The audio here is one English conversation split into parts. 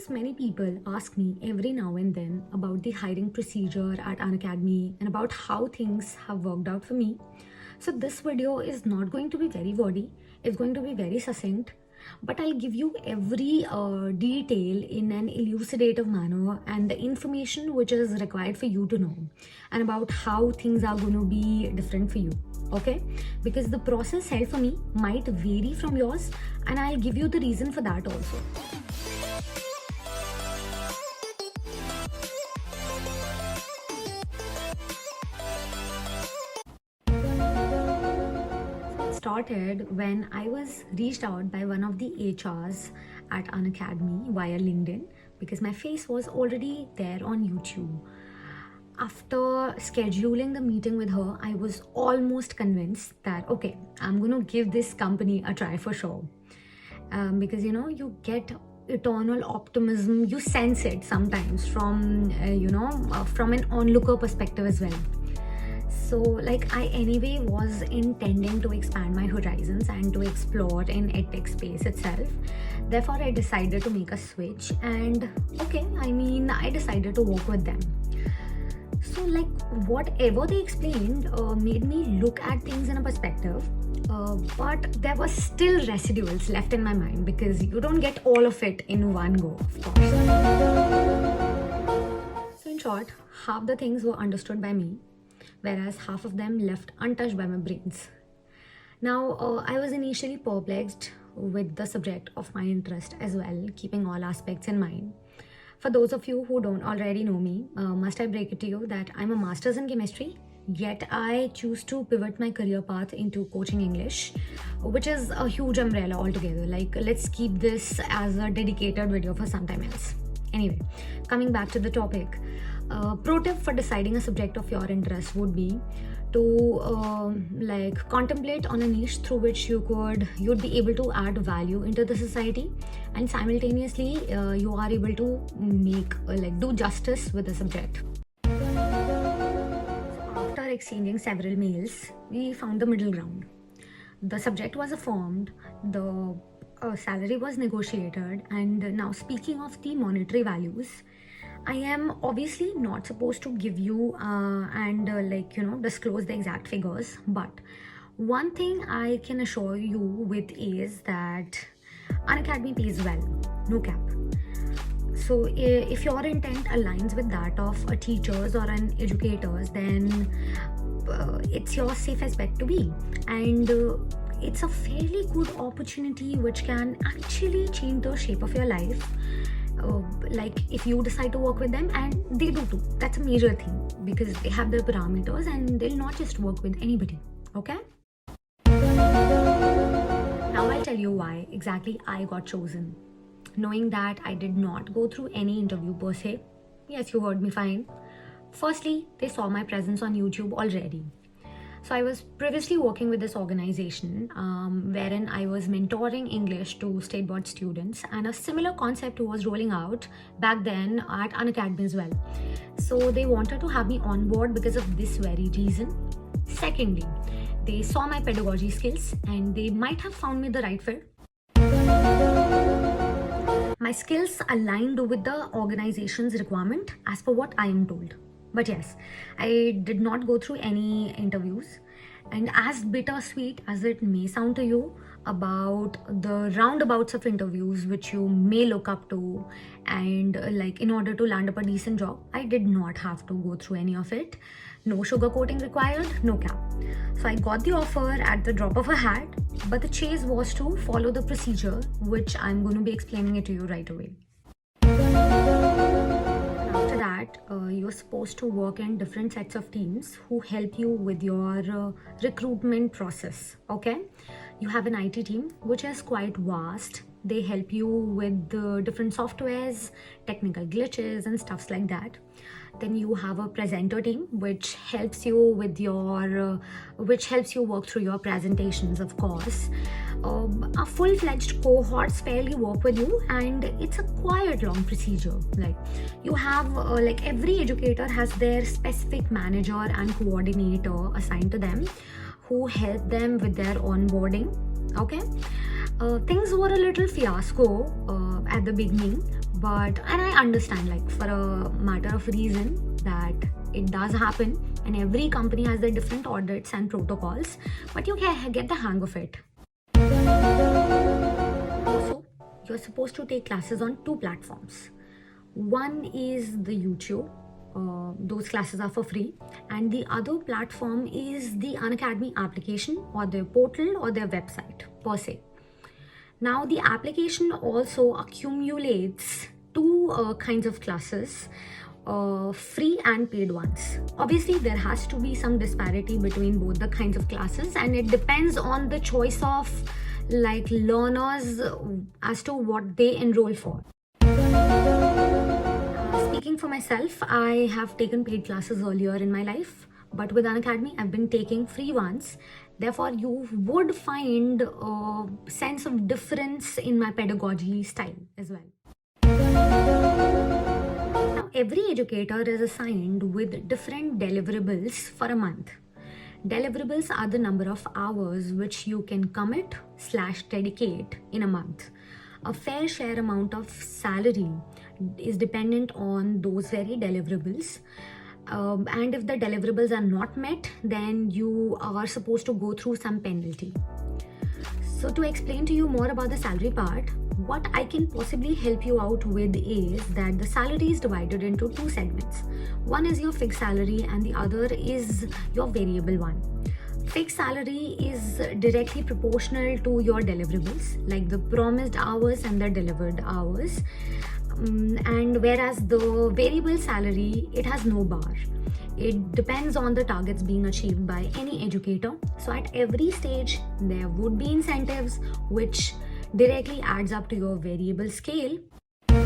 many people ask me every now and then about the hiring procedure at Unacademy and about how things have worked out for me. So this video is not going to be very wordy, it's going to be very succinct, but I'll give you every detail in an elucidative manner and the information which is required for you to know and about how things are going to be different for you. Okay, because the process held for me might vary from yours, and I'll give you the reason for that also. It started when I was reached out by one of the HRs at Unacademy via LinkedIn because my face was already there on YouTube. After scheduling the meeting with her, I was almost convinced that, okay, I'm going to give this company a try for sure. Because, you get eternal optimism, you sense it sometimes from, from an onlooker perspective as well. So, I anyway was intending to expand my horizons and to explore in edtech space itself. Therefore, I decided to make a switch and, I decided to work with them. So whatever they explained made me look at things in a perspective, but there was still residuals left in my mind because you don't get all of it in one go, of course. So in short, half the things were understood by me, whereas half of them left untouched by my brains. Now, I was initially perplexed with the subject of my interest as well, keeping all aspects in mind. For those of you who don't already know me, must I break it to you that I'm a master's in chemistry, yet I choose to pivot my career path into coaching English, which is a huge umbrella altogether. Let's keep this as a dedicated video for some time else. Anyway, coming back to the topic, pro tip for deciding a subject of your interest would be to contemplate on a niche through which you'd be able to add value into the society, and simultaneously you are able to make do justice with the subject. After exchanging several mails, we found the middle ground. The subject was affirmed, the salary was negotiated, and now speaking of the monetary values, I am obviously not supposed to give you disclose the exact figures, but one thing I can assure you with is that Unacademy pays well, no cap. So if your intent aligns with that of a teachers or an educators, then it's your safest bet to be, and it's a fairly good opportunity which can actually change the shape of your life. If you decide to work with them, and they do too, that's a major thing because they have their parameters and they'll not just work with anybody. Okay, now I'll tell you why exactly I got chosen. Knowing that I did not go through any interview per se. Yes, you heard me fine. Firstly, they saw my presence on YouTube already. So I was previously working with this organization wherein I was mentoring English to state board students, and a similar concept was rolling out back then at Unacademy as well. So they wanted to have me on board because of this very reason. Secondly, they saw my pedagogy skills and they might have found me the right fit. My skills aligned with the organization's requirement as per what I am told. But yes, I did not go through any interviews, and as bittersweet as it may sound to you about the roundabouts of interviews which you may look up to, and in order to land up a decent job, I did not have to go through any of it. No sugarcoating required, no cap. So I got the offer at the drop of a hat, but the chase was to follow the procedure, which I'm going to be explaining it to you right away. After that, you're supposed to work in different sets of teams who help you with your recruitment process. Okay, you have an IT team which is quite vast. They help you with the different softwares, technical glitches and stuffs like that. Then you have a presenter team which helps you with your work through your presentations, of course. A full-fledged cohorts fairly work with you, and it's a quite long procedure. You have every educator has their specific manager and coordinator assigned to them who help them with their onboarding. Okay, things were a little fiasco at the beginning, and I understand, like, for a matter of reason that it does happen, and every company has their different audits and protocols, but you can get the hang of it. Also, you're supposed to take classes on 2 platforms. One is the YouTube. Those classes are for free, and the other platform is the Unacademy application or their portal or their website per se. Now, the application also accumulates 2 kinds of classes, free and paid ones. Obviously, there has to be some disparity between both the kinds of classes, and it depends on the choice of like learners as to what they enroll for. Speaking for myself, I have taken paid classes earlier in my life, but with Unacademy, I've been taking free ones. Therefore, you would find a sense of difference in my pedagogy style as well. Now, every educator is assigned with different deliverables for a month. Deliverables are the number of hours which you can commit/dedicate in a month. A fair share amount of salary is dependent on those very deliverables. And if the deliverables are not met, then you are supposed to go through some penalty. So to explain to you more about the salary part, what I can possibly help you out with is that the salary is divided into 2 segments. One is your fixed salary and the other is your variable one. Fixed salary is directly proportional to your deliverables, like the promised hours and the delivered hours. And whereas the variable salary, it has no bar. It depends on the targets being achieved by any educator. So at every stage, there would be incentives which directly adds up to your variable scale. So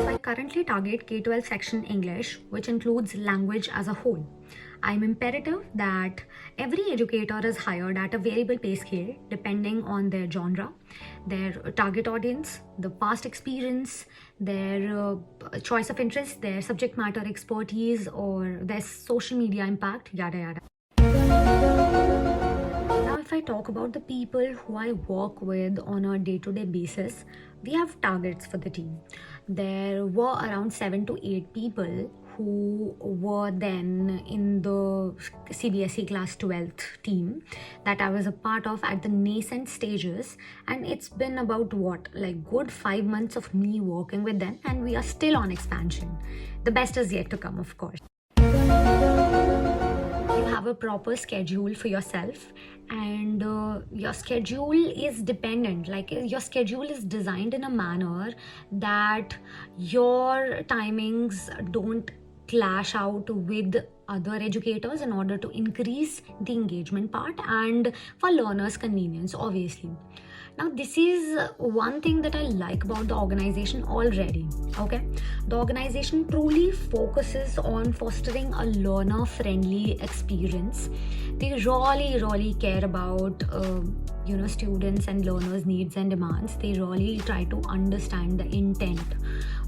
I currently target K-12 section English, which includes language as a whole. I'm imperative that every educator is hired at a variable pay scale depending on their genre, their target audience, the past experience, their choice of interest, their subject matter expertise, or their social media impact, yada yada. Now, if I talk about the people who I work with on a day-to-day basis, we have targets for the team. There were around 7 to 8 people who were then in the CBSE class 12th team that I was a part of at the nascent stages, and it's been about good 5 months of me working with them, and we are still on expansion. The best is yet to come, of course. You have a proper schedule for yourself, and your schedule is dependent, like your schedule is designed in a manner that your timings don't clash out with other educators in order to increase the engagement part and for learners' convenience, obviously. Now, this is one thing that I like about the organization already. Okay, the organization truly focuses on fostering a learner-friendly experience. They really care about students and learners' needs and demands. They really try to understand the intent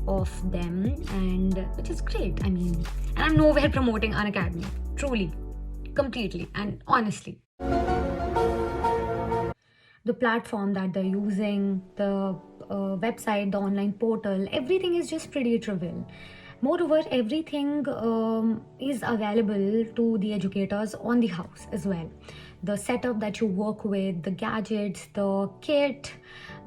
of them, and which is great. I mean, and I'm nowhere promoting Unacademy, truly, completely, and honestly. The platform that they're using, the website, the online portal, everything is just pretty trivial. Moreover, everything is available to the educators on the house as well. The setup that you work with, the gadgets, the kit,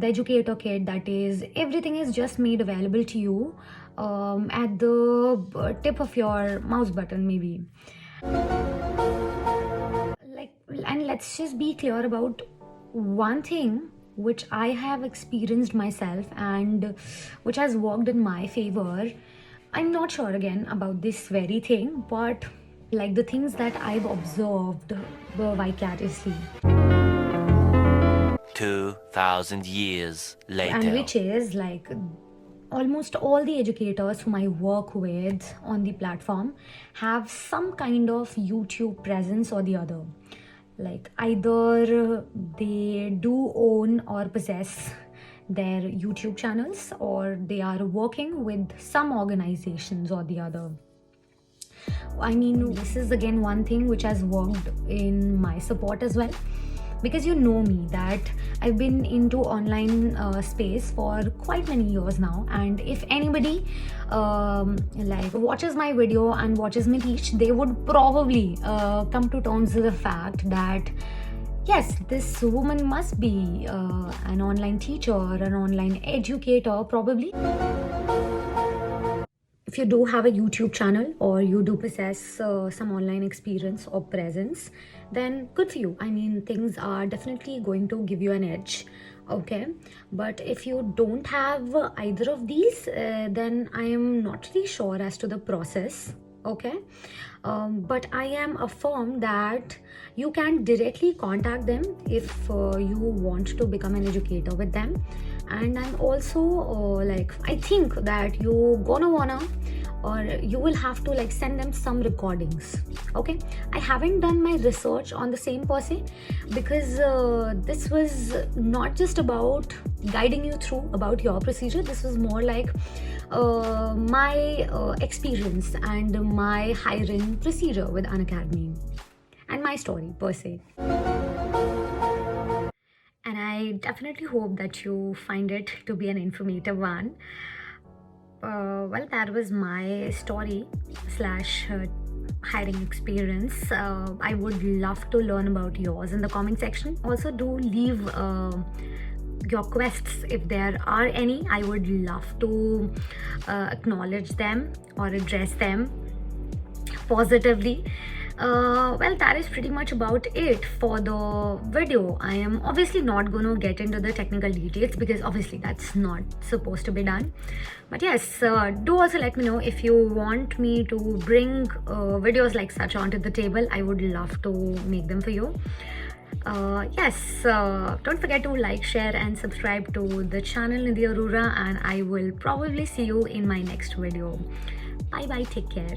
the educator kit, that is, everything is just made available to you at the tip of your mouse button, maybe. And let's just be clear about one thing which I have experienced myself and which has worked in my favor. I'm not sure again about this very thing, but like the things that I've observed vicariously. 2,000 years later. And which is like almost all the educators whom I work with on the platform have some kind of YouTube presence or the other. Like either they do own or possess their YouTube channels, or they are working with some organizations or the other. I mean, this is again one thing which has worked in my support as well. because you know me that I've been into online space for quite many years now, and if anybody like watches my video and watches me teach, they would probably come to terms with the fact that yes, this woman must be an online teacher, an online educator, probably. If you do have a YouTube channel or you do possess some online experience or presence, then good for you. I mean, things are definitely going to give you an edge. Okay, but if you don't have either of these, then I am not really sure as to the process. Okay, but I am affirmed that you can directly contact them if you want to become an educator with them. And I'm also like, I think that you gonna wanna, or you will have to like send them some recordings. Okay, I haven't done my research on the same per se, because this was not just about guiding you through about your procedure. This was more like my experience and my hiring procedure with Unacademy and my story per se. And I definitely hope that you find it to be an informative one. Well, that was my story slash hiring experience. I would love to learn about yours in the comment section. Also, do leave your quests if there are any. I would love to acknowledge them or address them positively. Well, that is pretty much about it for the video. I am obviously not going to get into the technical details because obviously that's not supposed to be done. But yes, do also let me know if you want me to bring videos like such onto the table. I would love to make them for you. Yes, don't forget to like, share and subscribe to the channel Nidhi Arora, and I will probably see you in my next video. Bye bye, take care.